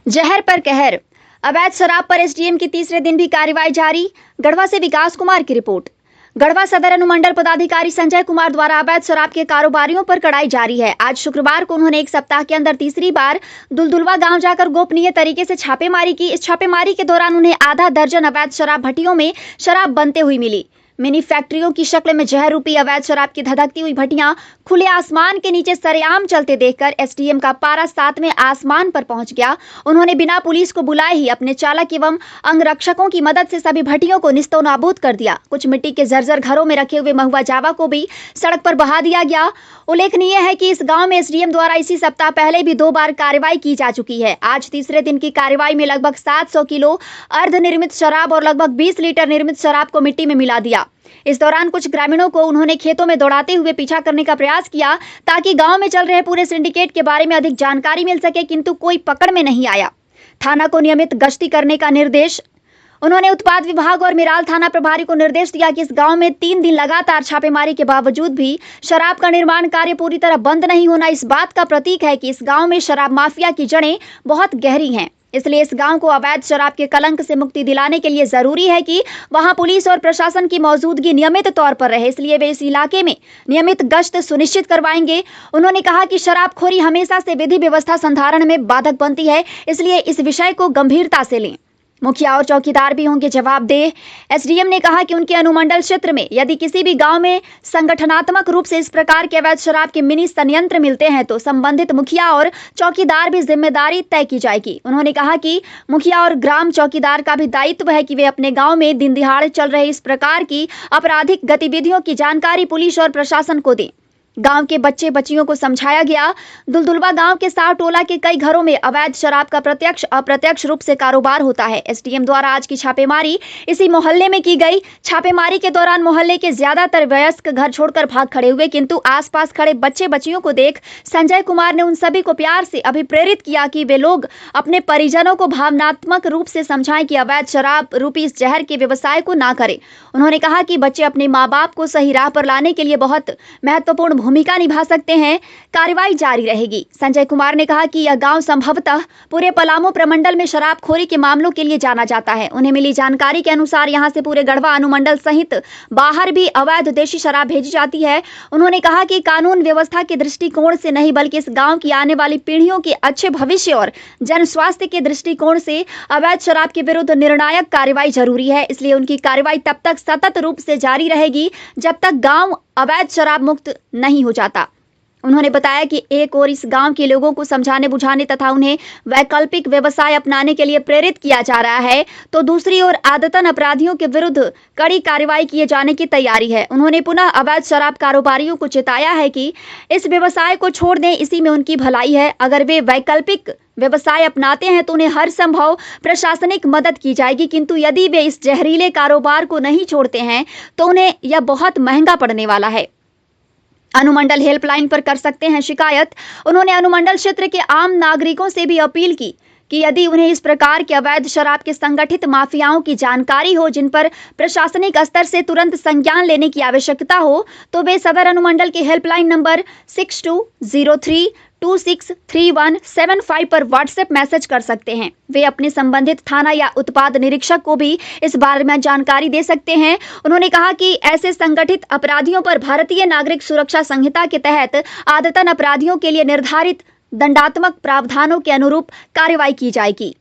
जहर पर कहर। अवैध शराब पर एसडीएम की तीसरे दिन भी कार्रवाई जारी। गढ़वा से विकास कुमार की रिपोर्ट। गढ़वा सदर अनुमंडल पदाधिकारी संजय कुमार द्वारा अवैध शराब के कारोबारियों पर कड़ाई जारी है। आज शुक्रवार को उन्होंने एक सप्ताह के अंदर तीसरी बार दुलदुलवा गांव जाकर गोपनीय तरीके से छापेमारी की। इस छापेमारी के दौरान उन्हें आधा दर्जन अवैध शराब भट्टियों में शराब बनते हुई मिली। मिनी फैक्ट्रियों की शक्ल में जहर रूपी अवैध शराब की धधकती हुई भट्टियां खुले आसमान के नीचे सरेआम चलते देखकर एसडीएम का पारा सातवें आसमान पर पहुंच गया। उन्होंने बिना पुलिस को बुलाए ही अपने चालक एवं अंगरक्षकों की मदद से सभी भट्टियों को निस्तो नाबूद कर दिया। कुछ मिट्टी के जर्जर घरों में रखे हुए महुआ जावा को भी सड़क पर बहा दिया गया। उल्लेखनीय है कि इस गांव में एसडीएम द्वारा इसी सप्ताह पहले भी 2 बार कार्रवाई की जा चुकी है। आज तीसरे दिन की कार्रवाई में लगभग 700 किलो अर्धनिर्मित शराब और लगभग 20 लीटर निर्मित शराब को मिट्टी में मिला दिया। इस दौरान कुछ ग्रामीणों को उन्होंने खेतों में दौड़ाते हुए पीछा करने का प्रयास किया ताकि गांव में चल रहे पूरे सिंडिकेट के बारे में अधिक जानकारी मिल सके, किंतु कोई पकड़ में नहीं आया। थाना को नियमित गश्ती करने का निर्देश। उन्होंने उत्पाद विभाग और मिराल थाना प्रभारी को निर्देश दिया कि इस गांव में 3 दिन लगातार छापेमारी के बावजूद भी शराब का निर्माण कार्य पूरी तरह बंद नहीं होना इस बात का प्रतीक है कि इस गांव में शराब माफिया की जड़ें बहुत गहरी हैं। इसलिए इस गांव को अवैध शराब के कलंक से मुक्ति दिलाने के लिए जरूरी है कि वहां पुलिस और प्रशासन की मौजूदगी नियमित तौर पर रहे। इसलिए वे इस इलाके में नियमित गश्त सुनिश्चित करवाएंगे। उन्होंने कहा कि शराबखोरी हमेशा से विधि व्यवस्था संधारण में बाधक बनती है, इसलिए इस विषय को गंभीरता से लें। मुखिया और चौकीदार भी होंगे जवाबदेह। एसडीएम ने कहा कि उनके अनुमंडल क्षेत्र में यदि किसी भी गांव में संगठनात्मक रूप से इस प्रकार के अवैध शराब के मिनी संयंत्र मिलते हैं तो संबंधित मुखिया और चौकीदार भी जिम्मेदारी तय की जाएगी। उन्होंने कहा कि मुखिया और ग्राम चौकीदार का भी दायित्व है कि वे अपने गाँव में दिन दिहाड़े चल रहे इस प्रकार की आपराधिक गतिविधियों की जानकारी पुलिस और प्रशासन को दें। गांव के बच्चे बच्चियों को समझाया गया। दुलदुलवा गांव के साव टोला के कई घरों में अवैध शराब का प्रत्यक्ष अप्रत्यक्ष रूप से कारोबार होता है। एसडीएम द्वारा आज की छापेमारी इसी मोहल्ले में की गई। छापेमारी के दौरान मोहल्ले के ज्यादातर वयस्क घर छोड़कर भाग खड़े हुए, किंतु आसपास खड़े बच्चे बच्चियों को देख संजय कुमार ने उन सभी को प्यार से अभिप्रेरित किया कि वे लोग अपने परिजनों को भावनात्मक रूप से समझाएं कि अवैध शराब रूपी इस जहर के व्यवसाय को ना करें। उन्होंने कहा कि बच्चे अपने माँ बाप को सही राह पर लाने के लिए बहुत महत्वपूर्ण भूमिका निभा सकते हैं। कार्रवाई जारी रहेगी। संजय कुमार ने कहा कि यह गांव संभवतः पूरे पलामू प्रमंडल में शराबखोरी के मामलों के लिए जाना जाता है। उन्हें मिली जानकारी के अनुसार यहां से पूरे गढ़वा अनुमंडल सहित बाहर भी अवैध देशी शराब भेजी जाती है। उन्होंने कहा कि कानून व्यवस्था के दृष्टिकोण से नहीं बल्कि इस गांव की आने वाली पीढ़ियों के अच्छे भविष्य और जन स्वास्थ्य के दृष्टिकोण से अवैध शराब के विरुद्ध निर्णायक कार्रवाई जरूरी है। इसलिए उनकी कार्रवाई तब तक सतत रूप से जारी रहेगी जब तक गांव अवैध शराब मुक्त नहीं हो जाता। उन्होंने बताया कि एक और इस गांव के लोगों को समझाने बुझाने तथा उन्हें वैकल्पिक व्यवसाय अपनाने के लिए प्रेरित किया जा रहा है, तो दूसरी ओर आदतन अपराधियों के विरुद्ध कड़ी कार्रवाई किए जाने की तैयारी है। उन्होंने पुनः अवैध शराब कारोबारियों को चेताया है कि इस व्यवसाय को छोड़ दें, इसी में उनकी भलाई है। अगर वे वैकल्पिक व्यवसाय अपनाते हैं तो उन्हें हर संभव प्रशासनिक मदद की जाएगी, किंतु यदि वे इस जहरीले कारोबार को नहीं छोड़ते हैं तो उन्हें यह बहुत महंगा पड़ने वाला है। अनुमंडल हेल्पलाइन पर कर सकते हैं शिकायत। उन्होंने अनुमंडल क्षेत्र के आम नागरिकों से भी अपील की कि यदि उन्हें इस प्रकार के अवैध शराब के संगठित माफियाओं की जानकारी हो जिन पर प्रशासनिक स्तर से तुरंत संज्ञान लेने की आवश्यकता हो, तो वे सदर अनुमंडल के हेल्पलाइन नंबर 6203263175 पर व्हाट्सएप मैसेज कर सकते हैं। वे अपने संबंधित थाना या उत्पाद निरीक्षक को भी इस बारे में जानकारी दे सकते हैं। उन्होंने कहा कि ऐसे संगठित अपराधियों पर भारतीय नागरिक सुरक्षा संहिता के तहत आदतन अपराधियों के लिए निर्धारित दंडात्मक प्रावधानों के अनुरूप कार्रवाई की जाएगी।